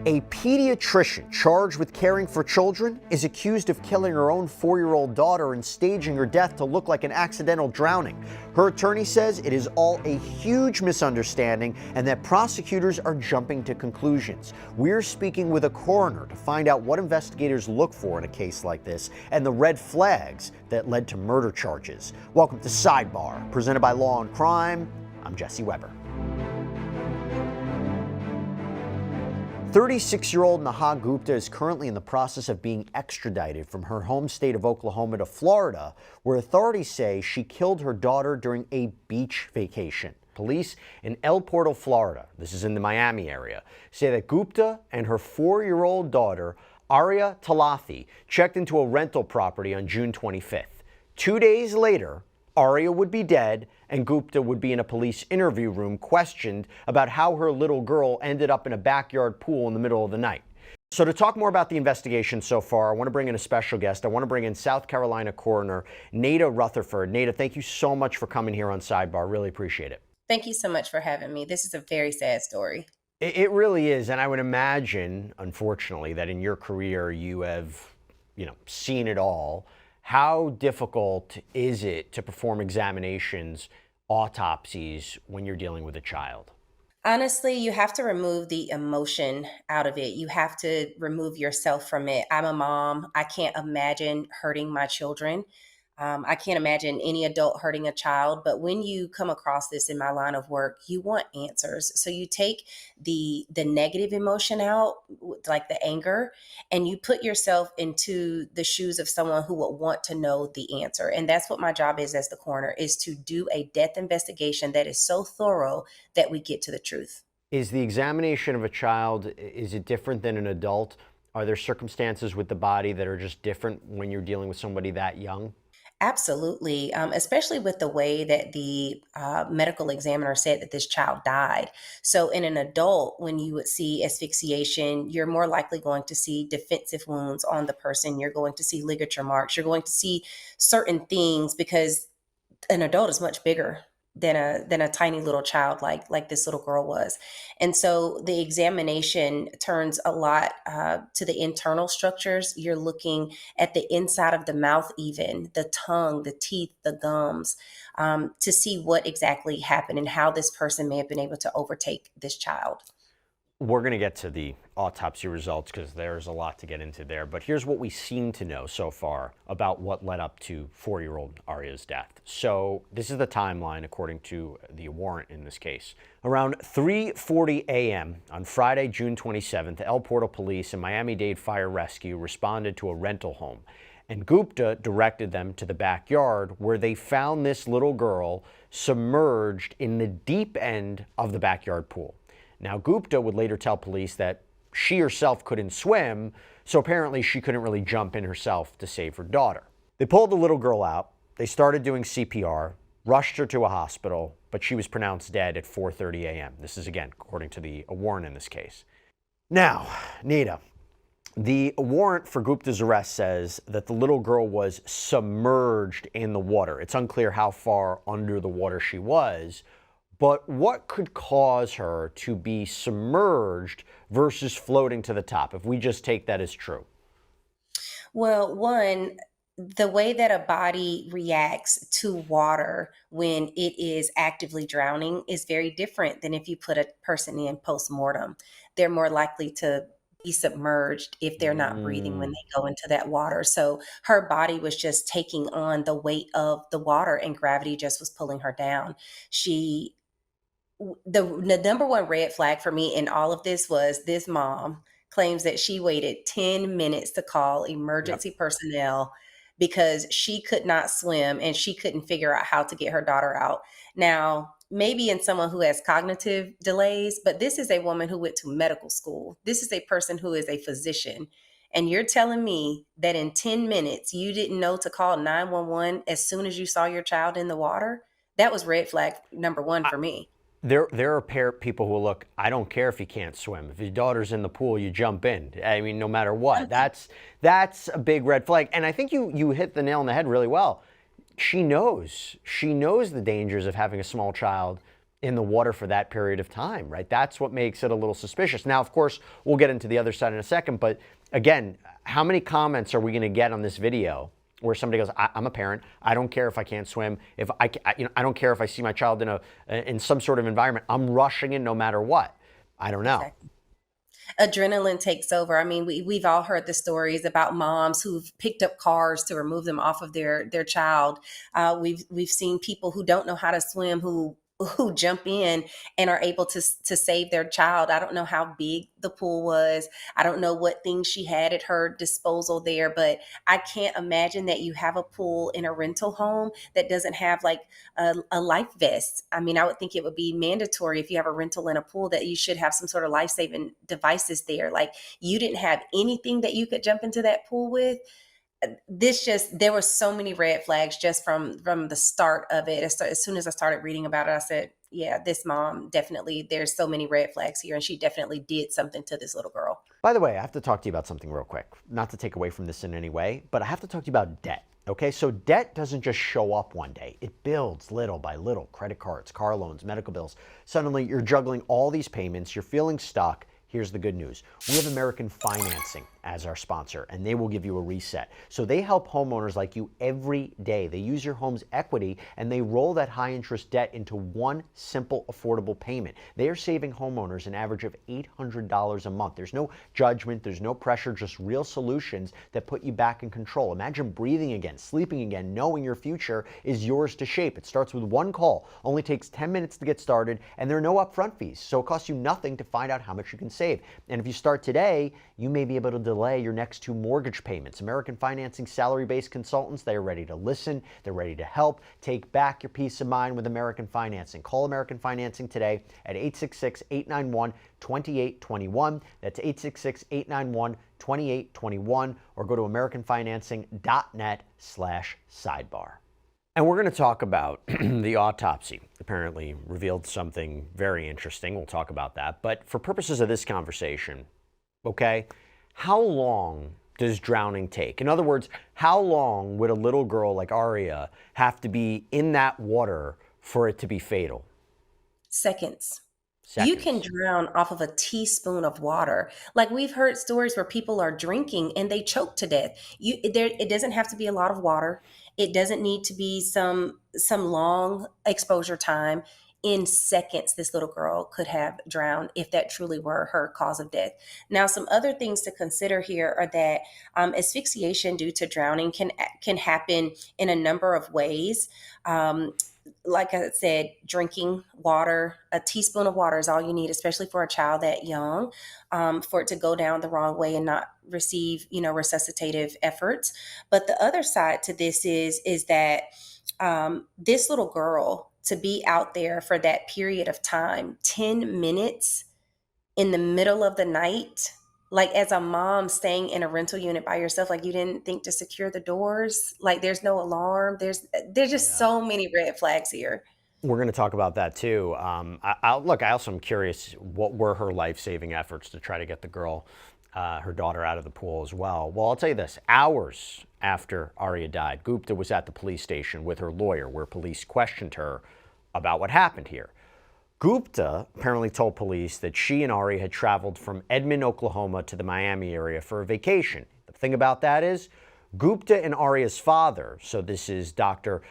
A pediatrician charged with caring for children is accused of killing her own 4-year-old daughter and staging her death to look like an accidental drowning. Her attorney says it is all a huge misunderstanding and that prosecutors are jumping to conclusions. We're speaking with a coroner to find out what investigators look for in a case like this and the red flags that led to murder charges. Welcome to Sidebar, presented by Law&Crime. I'm Jesse Weber. 36-year-old Neha Gupta is currently in the process of being extradited from her home state of Oklahoma to Florida, where authorities say she killed her daughter during a beach vacation. Police in El Portal, Florida, this is in the Miami area, say that Gupta and her 4-year-old daughter, Aria Talathi, checked into a rental property on June 25th. 2 days later, Aria would be dead and Gupta would be in a police interview room questioned about how her little girl ended up in a backyard pool in the middle of the night. So to talk more about the investigation so far, I want to bring in a special guest. I want to bring in South Carolina coroner Naida Rutherford. Naida, thank you so much for coming here on Sidebar. Really appreciate it. Thank you so much for having me. This is a very sad story. It really is. And I would imagine, unfortunately, that in your career you have, seen it all. How difficult is it to perform examinations, autopsies, when you're dealing with a child? Honestly, you have to remove the emotion out of it. You have to remove yourself from it. I'm a mom. I can't imagine hurting my children. I can't imagine any adult hurting a child. But when you come across this in my line of work, you want answers. So you take the negative emotion out, like the anger, and you put yourself into the shoes of someone who would want to know the answer. And that's what my job is as the coroner, is to do a death investigation that is so thorough that we get to the truth. Is the examination of a child, is it different than an adult? Are there circumstances with the body that are just different when you're dealing with somebody that young? Absolutely, especially with the way that the medical examiner said that this child died. So in an adult, when you would see asphyxiation, you're more likely going to see defensive wounds on the person. You're going to see ligature marks. You're going to see certain things because an adult is much bigger than a tiny little child like this little girl was. And so the examination turns a lot to the internal structures. You're looking at the inside of the mouth, even the tongue, the teeth, the gums, to see what exactly happened and how this person may have been able to overtake this child. We're going to get to the autopsy results because there's a lot to get into there. But here's what we seem to know so far about what led up to 4-year-old Aria's death. So this is the timeline according to the warrant in this case. Around 3:40 a.m. on Friday, June 27th, El Portal Police and Miami-Dade Fire Rescue responded to a rental home. And Gupta directed them to the backyard where they found this little girl submerged in the deep end of the backyard pool. Now, Gupta would later tell police that she herself couldn't swim, so apparently she couldn't really jump in herself to save her daughter. They pulled the little girl out, they started doing CPR, rushed her to a hospital, but she was pronounced dead at 4:30 a.m. This is, again, according to the warrant in this case. Now, Naida, the warrant for Gupta's arrest says that the little girl was submerged in the water. It's unclear how far under the water she was. But what could cause her to be submerged versus floating to the top, if we just take that as true? Well, one, the way that a body reacts to water when it is actively drowning is very different than if you put a person in post-mortem. They're more likely to be submerged if they're not breathing when they go into that water. So her body was just taking on the weight of the water and gravity just was pulling her down. The number one red flag for me in all of this was this mom claims that she waited 10 minutes to call emergency personnel because she could not swim and she couldn't figure out how to get her daughter out. Now, maybe in someone who has cognitive delays, but this is a woman who went to medical school. This is a person who is a physician. And you're telling me that in 10 minutes, you didn't know to call 911 as soon as you saw your child in the water? That was red flag number one for me. There are people who look, I don't care if you can't swim. If your daughter's in the pool, you jump in. I mean, no matter what. That's a big red flag. And I think you hit the nail on the head really well. She knows the dangers of having a small child in the water for that period of time, right? That's what makes it a little suspicious. Now, of course, we'll get into the other side in a second, but again, how many comments are we going to get on this video where somebody goes, I'm a parent, I don't care if I can't swim, if I don't care if I see my child in some sort of environment, I'm rushing in no matter what. I don't know. Exactly. Adrenaline takes over. I mean, we've all heard the stories about moms who've picked up cars to remove them off of their child. We've seen people who don't know how to swim who jump in and are able to save their child. I don't know how big the pool was. I don't know what things she had at her disposal there, but I can't imagine that you have a pool in a rental home that doesn't have like a life vest. I mean, I would think it would be mandatory if you have a rental in a pool that you should have some sort of life-saving devices there. Like, you didn't have anything that you could jump into that pool with. There were so many red flags just from the start of it. As soon as I started reading about it, I said, yeah, this mom definitely, there's so many red flags here, and she definitely did something to this little girl. By the way, I have to talk to you about something real quick, not to take away from this in any way, but I have to talk to you about debt. Okay, so debt doesn't just show up one day. It builds little by little. Credit cards, car loans, medical bills. Suddenly you're juggling all these payments, you're feeling stuck. Here's the good news. We have American Financing as our sponsor, and they will give you a reset. So they help homeowners like you every day. They use your home's equity and they roll that high interest debt into one simple, affordable payment. They are saving homeowners an average of $800 a month. There's no judgment, there's no pressure, just real solutions that put you back in control. Imagine breathing again, sleeping again, knowing your future is yours to shape. It starts with one call, only takes 10 minutes to get started, and there are no upfront fees, so it costs you nothing to find out how much you can save. And if you start today, you may be able to delay your next 2 mortgage payments. American Financing salary-based consultants, they are ready to listen, they're ready to help. Take back your peace of mind with American Financing. Call American Financing today at 866-891-2821. That's 866-891-2821, or go to americanfinancing.net/sidebar. And we're going to talk about the autopsy. Apparently revealed something very interesting. We'll talk about that. But for purposes of this conversation, okay, how long does drowning take? In other words, how long would a little girl like Aria have to be in that water for it to be fatal? Seconds. You can drown off of a teaspoon of water. Like, we've heard stories where people are drinking and they choke to death. It doesn't have to be a lot of water. It doesn't need to be some long exposure time. In seconds, this little girl could have drowned if that truly were her cause of death. Now, some other things to consider here are that asphyxiation due to drowning can happen in a number of ways. Like I said, drinking water, a teaspoon of water is all you need, especially for a child that young, for it to go down the wrong way and not receive, resuscitative efforts. But the other side to this is that this little girl, to be out there for that period of time, 10 minutes in the middle of the night, like, as a mom staying in a rental unit by yourself, like, you didn't think to secure the doors, like, there's no alarm, there's just so many red flags here. We're going to talk about that too. I also am curious, what were her life-saving efforts to try to get the girl, her daughter, out of the pool as well? Well, I'll tell you this. Hours after Aria died, Gupta was at the police station with her lawyer, where police questioned her about what happened here. Gupta apparently told police that she and Aria had traveled from Edmond, Oklahoma to the Miami area for a vacation. The thing about that is, Gupta and Aria's father, so this is Dr.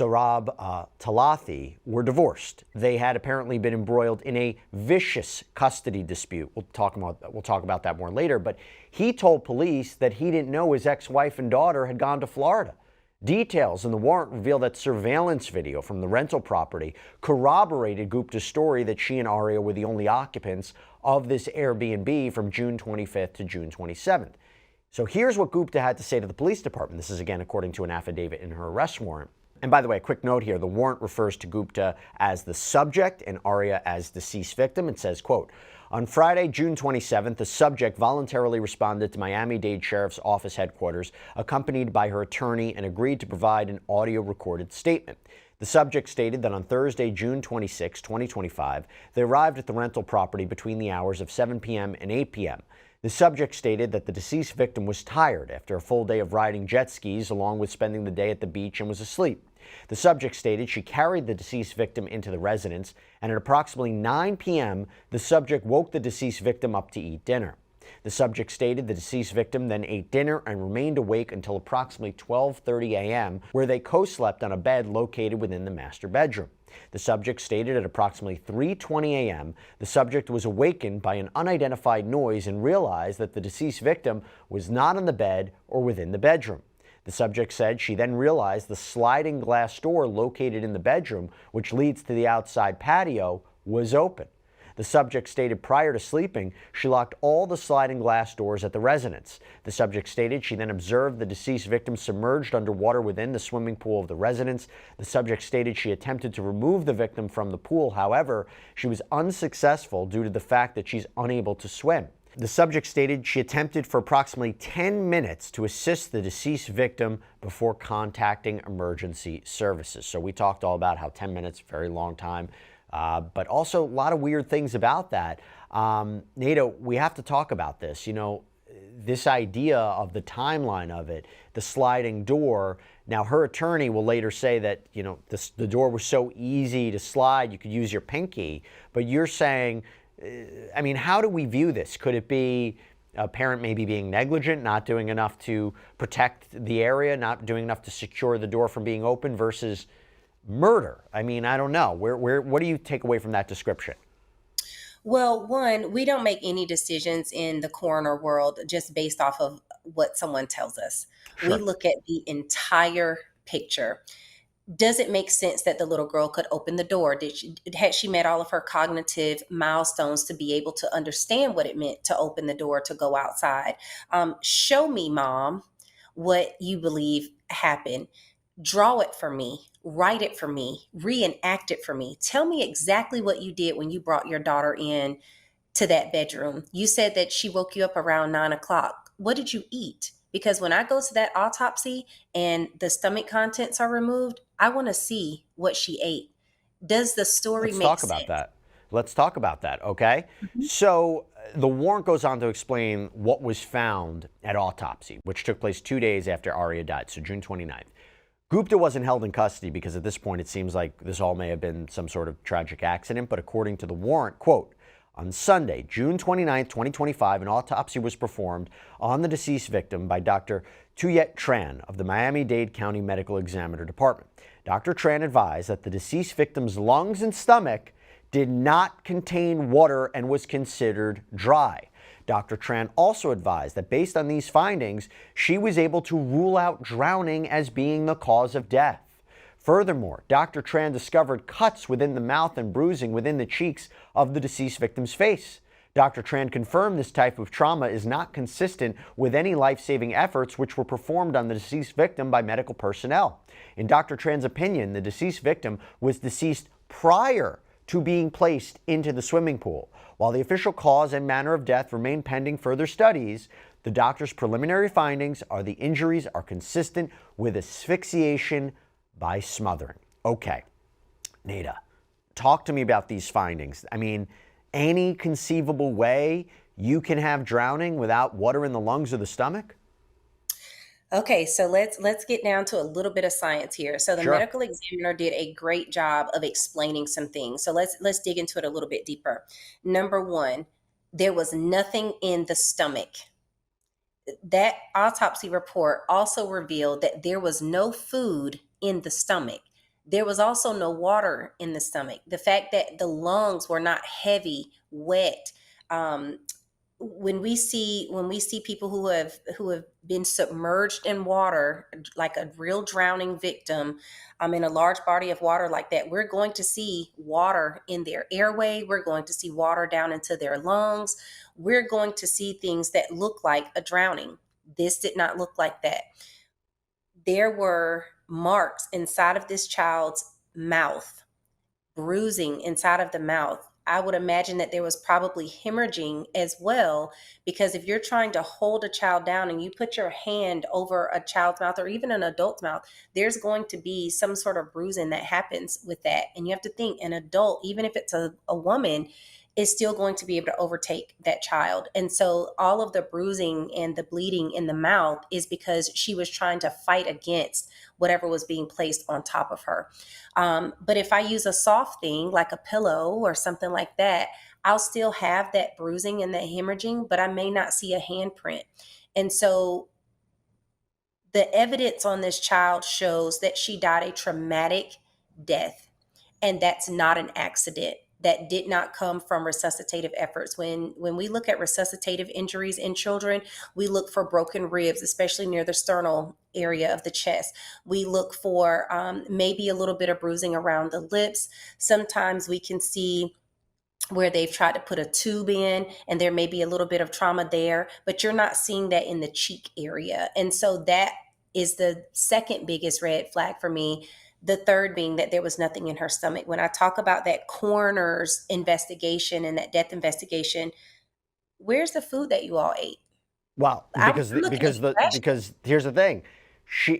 Aria Talathi, were divorced. They had apparently been embroiled in a vicious custody dispute. We'll talk about that more later, but he told police that he didn't know his ex-wife and daughter had gone to Florida. Details in the warrant reveal that surveillance video from the rental property corroborated Gupta's story that she and Aria were the only occupants of this Airbnb from June 25th to June 27th. So here's what Gupta had to say to the police department. This is again according to an affidavit in her arrest warrant. And by the way, a quick note here, the warrant refers to Gupta as the subject and Aria as deceased victim. It says, quote, on Friday, June 27th, the subject voluntarily responded to Miami-Dade Sheriff's Office headquarters, accompanied by her attorney, and agreed to provide an audio-recorded statement. The subject stated that on Thursday, June 26, 2025, they arrived at the rental property between the hours of 7 p.m. and 8 p.m. The subject stated that the deceased victim was tired after a full day of riding jet skis, along with spending the day at the beach, and was asleep. The subject stated she carried the deceased victim into the residence, and at approximately 9 p.m., the subject woke the deceased victim up to eat dinner. The subject stated the deceased victim then ate dinner and remained awake until approximately 12:30 a.m., where they co-slept on a bed located within the master bedroom. The subject stated at approximately 3:20 a.m., the subject was awakened by an unidentified noise and realized that the deceased victim was not on the bed or within the bedroom. The subject said she then realized the sliding glass door located in the bedroom, which leads to the outside patio, was open. The subject stated prior to sleeping, she locked all the sliding glass doors at the residence. The subject stated she then observed the deceased victim submerged underwater within the swimming pool of the residence. The subject stated she attempted to remove the victim from the pool. However, she was unsuccessful due to the fact that she's unable to swim. The subject stated she attempted for approximately 10 minutes to assist the deceased victim before contacting emergency services. So we talked all about how 10 minutes, very long time. But also a lot of weird things about that. Naida, we have to talk about this. You know, this idea of the timeline of it, the sliding door. Now, her attorney will later say that, you know, the door was so easy to slide, you could use your pinky. But you're saying, I mean, how do we view this? Could it be a parent maybe being negligent, not doing enough to protect the area, not doing enough to secure the door from being open versus murder? I mean, I don't know. What do you take away from that description? Well, one, we don't make any decisions in the coroner world just based off of what someone tells us. We Sure. look at the entire picture. Does it make sense that the little girl could open the door? Had she met all of her cognitive milestones to be able to understand what it meant to open the door to go outside? Show me, mom, what you believe happened. Draw it for me, write it for me, reenact it for me. Tell me exactly what you did when you brought your daughter in to that bedroom. You said that she woke you up around 9 o'clock. What did you eat? Because when I go to that autopsy and the stomach contents are removed, I want to see what she ate. Does the story Let's make talk about sense? that. Let's talk about that, okay? Mhm. So the warrant goes on to explain what was found at autopsy, which took place 2 days after Aria died, so June 29th. Gupta wasn't held in custody because at this point it seems like this all may have been some sort of tragic accident, but according to the warrant, quote, on Sunday, June 29th, 2025, an autopsy was performed on the deceased victim by Dr. Tuyet Tran of the Miami-Dade County Medical Examiner Department. Dr. Tran advised that the deceased victim's lungs and stomach did not contain water and was considered dry. Dr. Tran also advised that based on these findings, she was able to rule out drowning as being the cause of death. Furthermore, Dr. Tran discovered cuts within the mouth and bruising within the cheeks of the deceased victim's face. Dr. Tran confirmed this type of trauma is not consistent with any life-saving efforts which were performed on the deceased victim by medical personnel. In Dr. Tran's opinion, the deceased victim was deceased prior to being placed into the swimming pool. While the official cause and manner of death remain pending further studies, the doctor's preliminary findings are the injuries are consistent with asphyxiation by smothering. Okay, Naida, talk to me about these findings. I mean, any conceivable way you can have drowning without water in the lungs or the stomach? Okay, so let's get down to a little bit of science here. So the Sure. medical examiner did a great job of explaining some things. So let's dig into it a little bit deeper. Number one, there was nothing in the stomach. That autopsy report also revealed that there was no food in the stomach. There was also no water in the stomach. The fact that the lungs were not heavy, wet, um, when we see people who have been submerged in water, like a real drowning victim, in a large body of water like that, we're going to see water in their airway, we're going to see water down into their lungs, we're going to see things that look like a drowning. This did not look like that. There were marks inside of this child's mouth, bruising inside of the mouth. I would imagine that there was probably hemorrhaging as well, because if you're trying to hold a child down and you put your hand over a child's mouth or even an adult's mouth, there's going to be some sort of bruising that happens with that. And you have to think an adult, even if it's a woman, is still going to be able to overtake that child. And so all of the bruising and the bleeding in the mouth is because she was trying to fight against whatever was being placed on top of her. But if I use a soft thing like a pillow or something like that, I'll still have that bruising and that hemorrhaging, but I may not see a handprint. And so the evidence on this child shows that she died a traumatic death, and that's not an accident. That did not come from resuscitative efforts. When we look at resuscitative injuries in children, we look for broken ribs, especially near the sternal area of the chest. We look for maybe a little bit of bruising around the lips. Sometimes we can see where they've tried to put a tube in and there may be a little bit of trauma there, but you're not seeing that in the cheek area. And so that is the second biggest red flag for me. The third being that there was nothing in her stomach. When I talk about that coroner's investigation and that death investigation, where's the food that you all ate? Well, I'm looking at the ration. because here's the thing,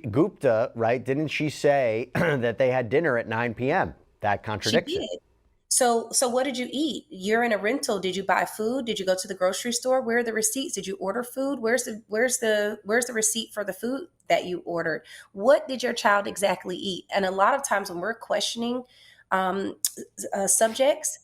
Gupta, right? Didn't she say that they had dinner at 9 p.m.? That She contradicts it. did. So what did you eat? You're in a rental. Did you buy food? Did you go to the grocery store? Where are the receipts? Did you order food? Where's the receipt for the food that you ordered? What did your child exactly eat? And a lot of times when we're questioning um, subjects,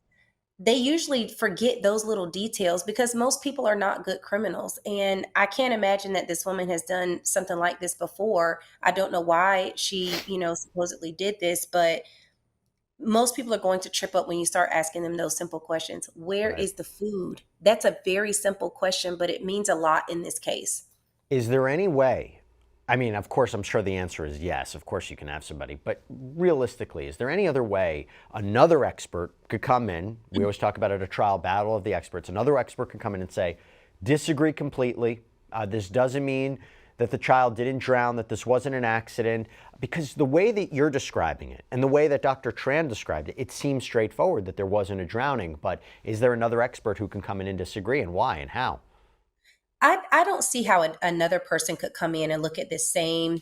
they usually forget those little details because most people are not good criminals. And I can't imagine that this woman has done something like this before. I don't know why she, supposedly did this, but most people are going to trip up when you start asking them those simple questions. Where Right. is the food? That's a very simple question, but it means a lot in this case. Is there any way? I mean, of course, I'm sure the answer is yes. Of course, you can have somebody. But realistically, is there any other way another expert could come in? We always talk about it, a trial battle of the experts. Another expert could come in and say, disagree completely. This doesn't mean that the child didn't drown, that this wasn't an accident. Because the way that you're describing it and the way that Dr. Tran described it, it seems straightforward that there wasn't a drowning. But is there another expert who can come in and disagree, and why and how? I don't see how another person could come in and look at the same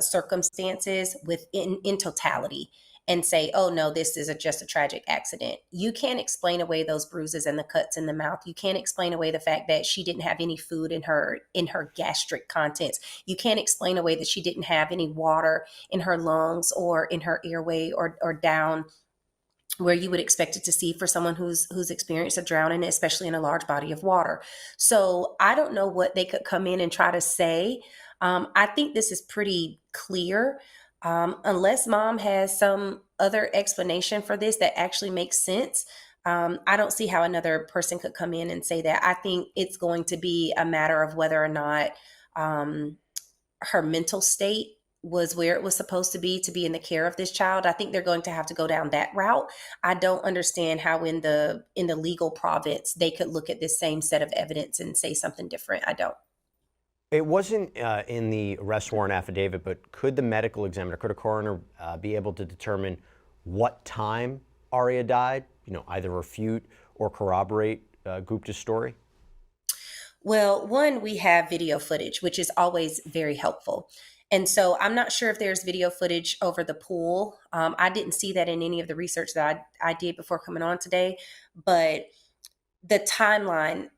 circumstances in totality and say, oh no, this is just a tragic accident. You can't explain away those bruises and the cuts in the mouth. You can't explain away the fact that she didn't have any food in her gastric contents. You can't explain away that she didn't have any water in her lungs or in her airway or down where you would expect it to see for someone who's experienced a drowning, especially in a large body of water. So I don't know what they could come in and try to say. I think this is pretty clear. Unless mom has some other explanation for this that actually makes sense, I don't see how another person could come in and say that. I think it's going to be a matter of whether or not um, her mental state was where it was supposed to be in the care of this child. I think they're going to have to go down that route. I don't understand how in the legal province they could look at this same set of evidence and say something different. I don't. It wasn't in the arrest warrant affidavit, but could the medical examiner, could a coroner be able to determine what time Aria died? Either refute or corroborate Gupta's story? Well, one, we have video footage, which is always very helpful. And so I'm not sure if there's video footage over the pool. I didn't see that in any of the research that I did before coming on today, but the timeline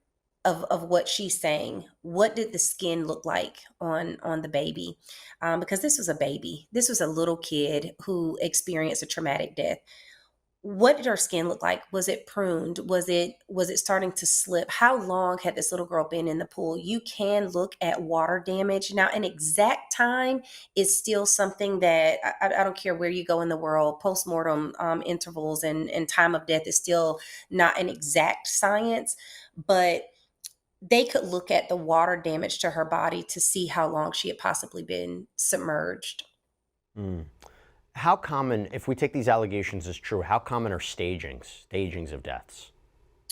of what she's saying. What did the skin look like on the baby? Because this was a baby. This was a little kid who experienced a traumatic death. What did her skin look like? Was it pruned? Was it starting to slip? How long had this little girl been in the pool? You can look at water damage. Now, an exact time is still something that I don't care where you go in the world. Postmortem intervals and time of death is still not an exact science, but they could look at the water damage to her body to see how long she had possibly been submerged. Mm. How common, if we take these allegations as true, how common are stagings of deaths?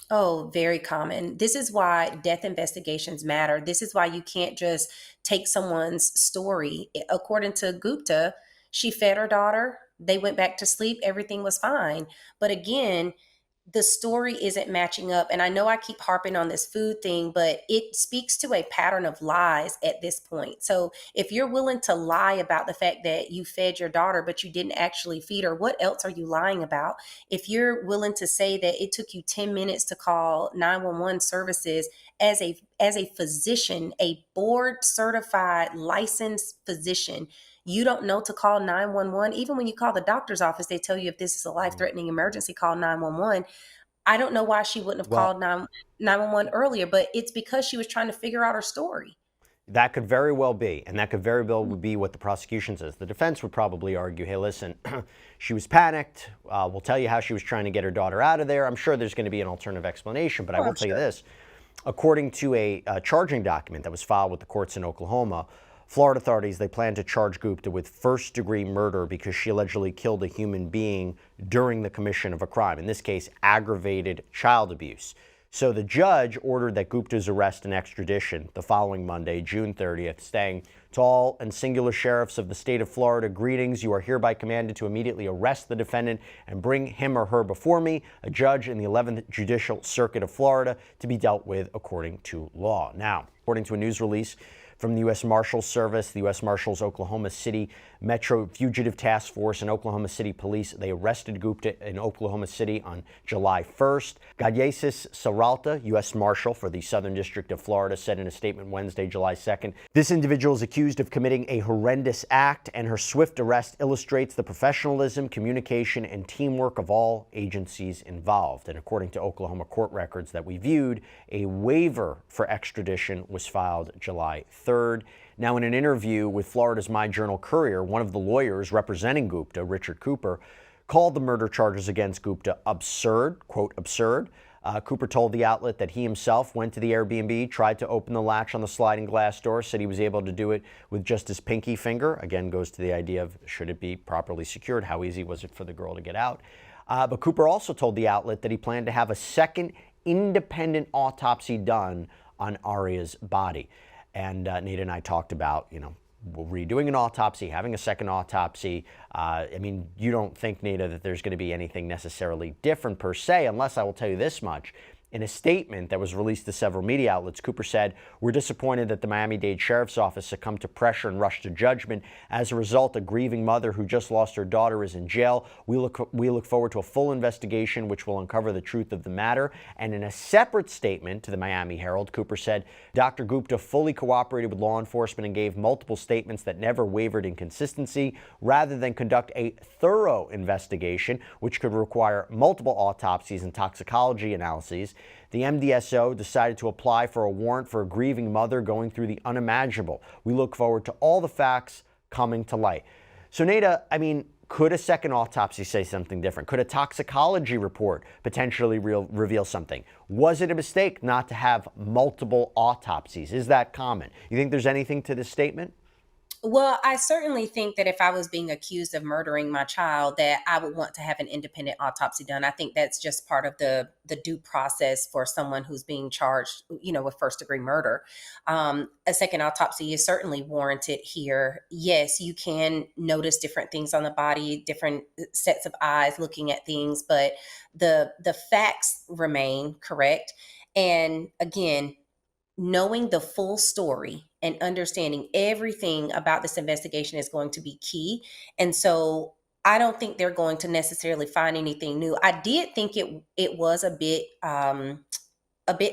Oh, very common. This is why death investigations matter. This is why you can't just take someone's story. According to Gupta, she fed her daughter, they went back to sleep, everything was fine. But again, the story isn't matching up. And I know I keep harping on this food thing, but it speaks to a pattern of lies at this point. So if you're willing to lie about the fact that you fed your daughter, but you didn't actually feed her, what else are you lying about? If you're willing to say that it took you 10 minutes to call 911 services as a physician, a board certified licensed physician, you don't know to call 911. Even when you call the doctor's office, they tell you if this is a life threatening emergency, call 911. I don't know why she wouldn't have Well, called 911 earlier, but it's because she was trying to figure out her story. that could very well be, and that could very well be what the prosecution says. The defense would probably argue, hey, listen, she was panicked. We'll tell you how she was trying to get her daughter out of there. I'm sure there's going to be an alternative explanation, but I Oh, will I'm tell you sure. this. According to a charging document that was filed with the courts in Oklahoma, Florida authorities, they plan to charge Gupta with first-degree murder because she allegedly killed a human being during the commission of a crime, in this case, aggravated child abuse. So the judge ordered that Gupta's arrest and extradition the following Monday, June 30th, saying, to all and singular sheriffs of the state of Florida, greetings. You are hereby commanded to immediately arrest the defendant and bring him or her before me, a judge in the 11th Judicial Circuit of Florida, to be dealt with according to law. Now, according to a news release from the U.S. Marshals Service, the U.S. Marshals Oklahoma City Metro Fugitive Task Force and Oklahoma City Police, they arrested Gupta in Oklahoma City on July 1st. Gallesis Saralta, U.S. Marshal for the Southern District of Florida, said in a statement Wednesday, July 2nd, this individual is accused of committing a horrendous act, and her swift arrest illustrates the professionalism, communication, and teamwork of all agencies involved. And according to Oklahoma court records that we viewed, a waiver for extradition was filed July 3rd. Now, in an interview with Florida's My Journal Courier, one of the lawyers representing Gupta, Richard Cooper, called the murder charges against Gupta absurd, quote, absurd. Cooper told the outlet that he himself went to the Airbnb, tried to open the latch on the sliding glass door, said he was able to do it with just his pinky finger. Again, goes to the idea of should it be properly secured? How easy was it for the girl to get out? But Cooper also told the outlet that he planned to have a second independent autopsy done on Aria's body. And Naida and I talked about, redoing an autopsy, having a second autopsy. I mean, you don't think, Naida, that there's going to be anything necessarily different per se, unless I will tell you this much. In a statement that was released to several media outlets, Cooper said, we're disappointed that the Miami-Dade Sheriff's Office succumbed to pressure and rushed to judgment. As a result, a grieving mother who just lost her daughter is in jail. We look forward to a full investigation which will uncover the truth of the matter. And in a separate statement to the Miami Herald, Cooper said, Dr. Gupta fully cooperated with law enforcement and gave multiple statements that never wavered in consistency. Rather than conduct a thorough investigation, which could require multiple autopsies and toxicology analyses, the MDSO decided to apply for a warrant for a grieving mother going through the unimaginable. We look forward to all the facts coming to light. So, Naida, I mean, could a second autopsy say something different? Could a toxicology report potentially reveal something? Was it a mistake not to have multiple autopsies? Is that common? You think there's anything to this statement? Well, I certainly think that if I was being accused of murdering my child, that I would want to have an independent autopsy done. I think that's just part of the due process for someone who's being charged, with first degree murder. A second autopsy is certainly warranted here. Yes, you can notice different things on the body, different sets of eyes looking at things, but the facts remain correct. And again, knowing the full story and understanding everything about this investigation is going to be key. And so I don't think they're going to necessarily find anything new. I did think it was a bit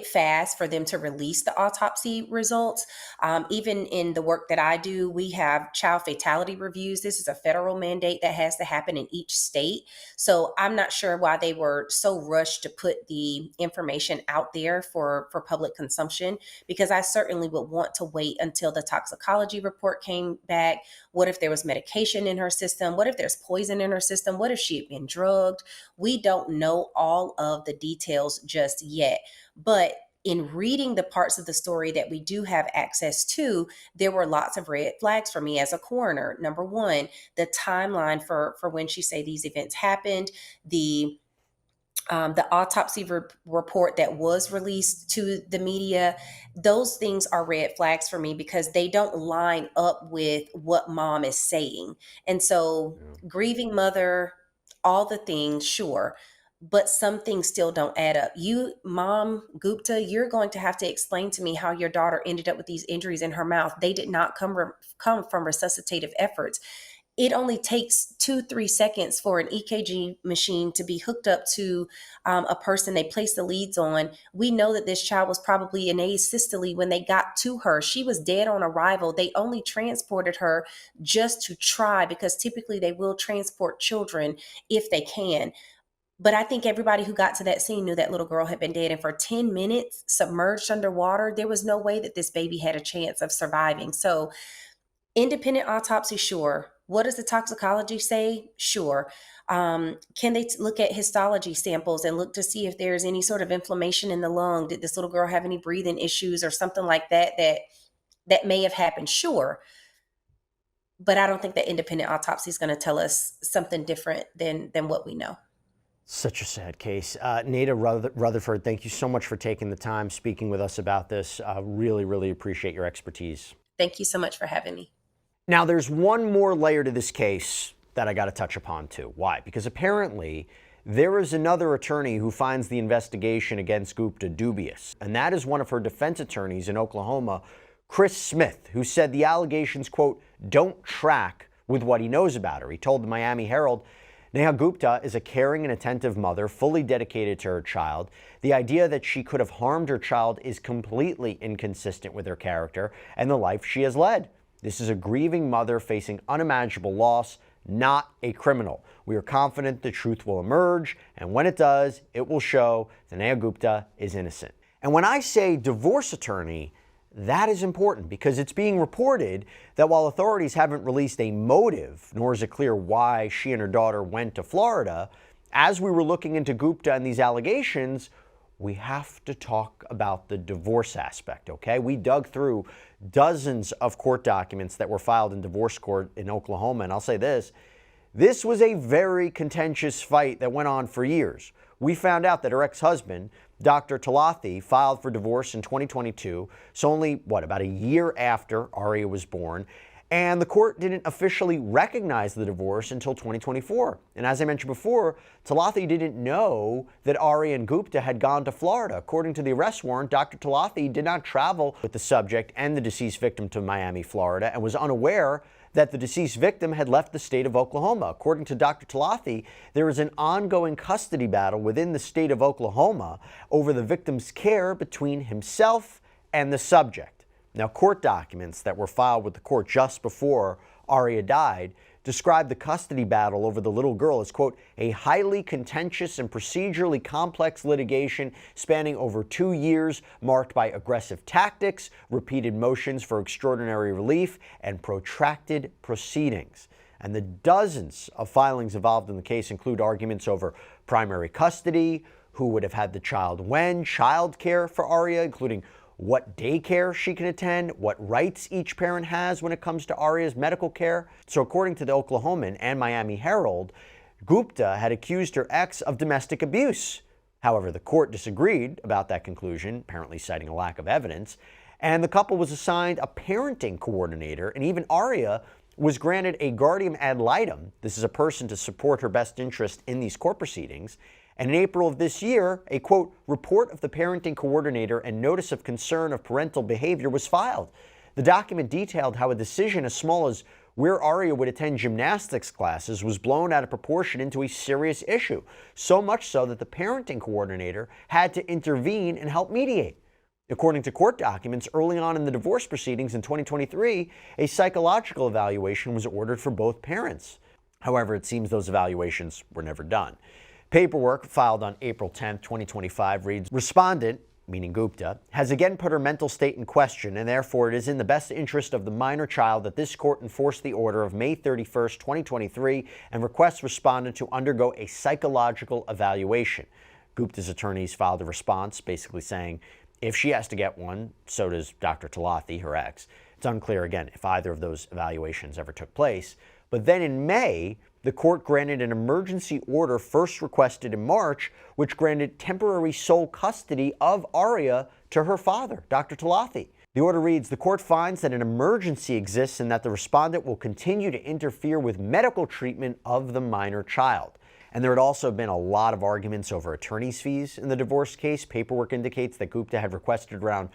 fast for them to release the autopsy results. Even in the work that I do, we have child fatality reviews. This is a federal mandate that has to happen in each state. So I'm not sure why they were so rushed to put the information out there for public consumption, because I certainly would want to wait until the toxicology report came back. What if there was medication in her system? What if there's poison in her system? What if she had been drugged? We don't know all of the details just yet. But in reading the parts of the story that we do have access to, there were lots of red flags for me as a coroner. Number one, the timeline for when she say these events happened, the autopsy report that was released to the media, those things are red flags for me because they don't line up with what mom is saying. And so, grieving mother, all the things, sure. but some things still don't add up. You, Mom Gupta, you're going to have to explain to me how your daughter ended up with these injuries in her mouth. They did not come from resuscitative efforts. It only takes 2-3 seconds for an EKG machine to be hooked up to a person they place the leads on. We know that this child was probably in asystole when they got to her. She was dead on arrival. They only transported her just to try, because typically they will transport children if they can. But I think everybody who got to that scene knew that little girl had been dead. And for 10 minutes, submerged underwater, there was no way that this baby had a chance of surviving. So, independent autopsy, sure. What does the toxicology say? Sure. Can they look at histology samples and look to see if there's any sort of inflammation in the lung? Did this little girl have any breathing issues or something like that that may have happened? Sure. But I don't think that independent autopsy is going to tell us something different than what we know. Such a sad case. Naida Rutherford, thank you so much for taking the time speaking with us about this. Really, really appreciate your expertise. Thank you so much for having me. Now, there's one more layer to this case that I got to touch upon too. Why? Because apparently there is another attorney who finds the investigation against Gupta dubious, and that is one of her defense attorneys in Oklahoma, Chris Smith, who said the allegations, quote, don't track with what he knows about her. He told the Miami Herald, Neha Gupta is a caring and attentive mother, fully dedicated to her child. The idea that she could have harmed her child is completely inconsistent with her character and the life she has led. This is a grieving mother facing unimaginable loss, not a criminal. We are confident the truth will emerge, and when it does, it will show that Neha Gupta is innocent. And when I say divorce attorney, that is important because it's being reported that while authorities haven't released a motive, nor is it clear why she and her daughter went to Florida, as we were looking into Gupta and these allegations, we have to talk about the divorce aspect, okay? We dug through dozens of court documents that were filed in divorce court in Oklahoma, and I'll say this was a very contentious fight that went on for years. We found out that her ex-husband, Dr. Talathi, filed for divorce in 2022, so only, about a year after Aria was born, and the court didn't officially recognize the divorce until 2024. And as I mentioned before, Talathi didn't know that Aria and Gupta had gone to Florida. According to the arrest warrant, Dr. Talathi did not travel with the subject and the deceased victim to Miami, Florida, and was unaware that the deceased victim had left the state of Oklahoma. According to Dr. Talathi, there is an ongoing custody battle within the state of Oklahoma over the victim's care between himself and the subject. Now, court documents that were filed with the court just before Aria died described the custody battle over the little girl as, quote, a highly contentious and procedurally complex litigation spanning over 2 years, marked by aggressive tactics, repeated motions for extraordinary relief, and protracted proceedings. And the dozens of filings involved in the case include arguments over primary custody, who would have had the child when, child care for Aria, including what daycare she can attend, what rights each parent has when it comes to Aria's medical care. So according to the Oklahoman and Miami Herald, Gupta had accused her ex of domestic abuse. However, the court disagreed about that conclusion, apparently citing a lack of evidence, and the couple was assigned a parenting coordinator, and even Aria was granted a guardian ad litem. This is a person to support her best interest in these court proceedings. And in April of this year, a, quote, report of the parenting coordinator and notice of concern of parental behavior was filed. The document detailed how a decision as small as where Aria would attend gymnastics classes was blown out of proportion into a serious issue, so much so that the parenting coordinator had to intervene and help mediate. According to court documents, early on in the divorce proceedings in 2023, a psychological evaluation was ordered for both parents. However, it seems those evaluations were never done. Paperwork filed on April 10, 2025 reads, respondent, meaning Gupta, has again put her mental state in question, and therefore it is in the best interest of the minor child that this court enforce the order of May 31st, 2023, and requests respondent to undergo a psychological evaluation. Gupta's attorneys filed a response basically saying if she has to get one, so does Dr. Talathi, her ex. It's unclear, again, if either of those evaluations ever took place. But then in May, the court granted an emergency order first requested in March, which granted temporary sole custody of Aria to her father, Dr. Talathi. The order reads, the court finds that an emergency exists and that the respondent will continue to interfere with medical treatment of the minor child. And there had also been a lot of arguments over attorney's fees in the divorce case. Paperwork indicates that Gupta had requested around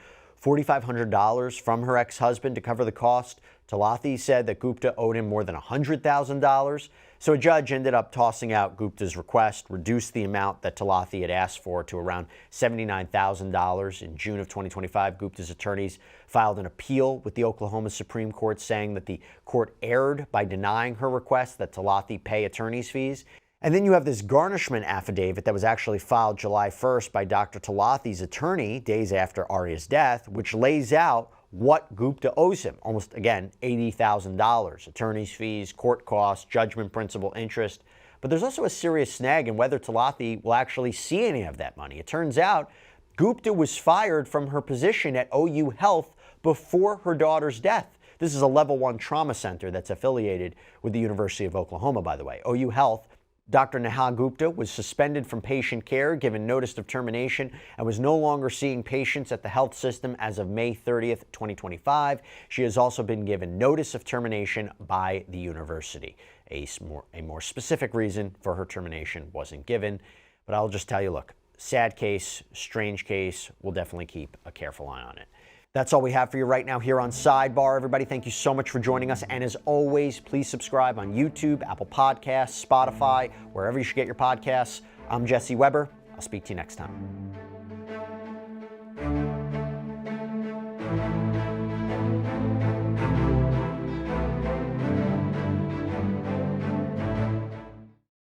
$4,500 from her ex-husband to cover the cost. Talathi said that Gupta owed him more than $100,000. So a judge ended up tossing out Gupta's request, reduced the amount that Talathi had asked for to around $79,000. In June of 2025, Gupta's attorneys filed an appeal with the Oklahoma Supreme Court saying that the court erred by denying her request that Talathi pay attorney's fees. And then you have this garnishment affidavit that was actually filed July 1st by Dr. Talathi's attorney days after Aria's death, which lays out what Gupta owes him. Almost, again, $80,000. Attorney's fees, court costs, judgment principal, interest. But there's also a serious snag in whether Talathi will actually see any of that money. It turns out Gupta was fired from her position at OU Health before her daughter's death. This is a level 1 trauma center that's affiliated with the University of Oklahoma, by the way. OU Health. Dr. Neha Gupta was suspended from patient care, given notice of termination, and was no longer seeing patients at the health system as of May 30th, 2025. She has also been given notice of termination by the university. A more specific reason for her termination wasn't given, but I'll just tell you, look, sad case, strange case. We'll definitely keep a careful eye on it. That's all we have for you right now here on Sidebar. Everybody, thank you so much for joining us. And as always, please subscribe on YouTube, Apple Podcasts, Spotify, wherever you should get your podcasts. I'm Jesse Weber. I'll speak to you next time.